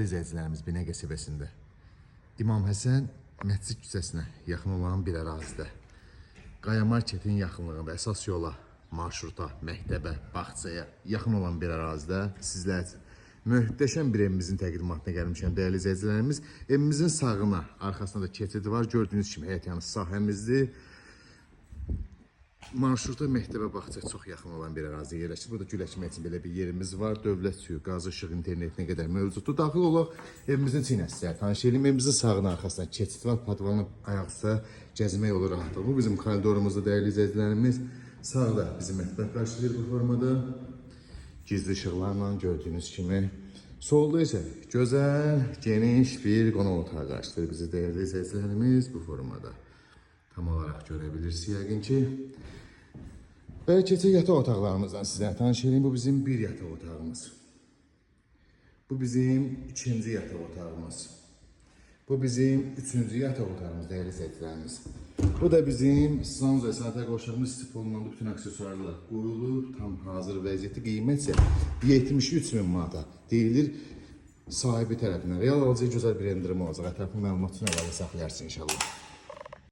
Dəyərli izləyicilərimiz, Binəqə səviyyəsində İmam Həsən Məscid küçəsinə yaxın olan bir ərazidə, Qaya Marketin yaxınlığında əsas yola, marşruta, məktəbə, bağçaya yaxın olan bir ərazidə sizlər üçün möhtəşəm bir evimizin təqdimatına gəlmişəm dəyərli izləyicilərimiz. Evimizin sağına, arxasında da keçidi var. Gördüyünüz kimi həyət yanı sahəmizdir. Marşruta, məktəbə, bağçaya çox yaxın olan bir ərazi yerləşir. Burada gül əkmək üçün belə bir yerimiz var. Dövlət suyu, qaz, işıq, internetinə qədər mövcuddur. Daxil olaq evimizin çiynəsində. Tanış edim, evimizin sağına, arxasında keçid var. Padvanın ayaqsa gəzmək olur rahatlığı. Bu bizim koridorumuzda dəyərli izləyicilərimiz. Sağda bizim mətbəx qarşılayır bu formada. Gizli işıqlarla gördüyünüz kimi. Solda isə gözəl, geniş bir qonaq otağı qarşılayır bizi dəyərli izləyicilərimiz bu formada. Tam olarak görebilirsiniz yəqin ki. Belə keçək yataq otaqlarımızdan sizə tanış edeyim. Bu bizim bir yataq otağımız. Bu bizim ikinci yataq otağımız. Bu bizim üçüncü yataq otağımız dəyərli izləyicilərimiz. Bu da bizim sanuz və saatə qoşulmuş istif olunan bütün aksesuarlar qoyulub, tam hazır vəziyyətli, qiymət isə 73.000 manata deyilir sahibi tərəfindən. Real alıcıya gözəl bir endirim olacaq. Ətraflı məlumat üçün əlavə saxlayarsın inşallah.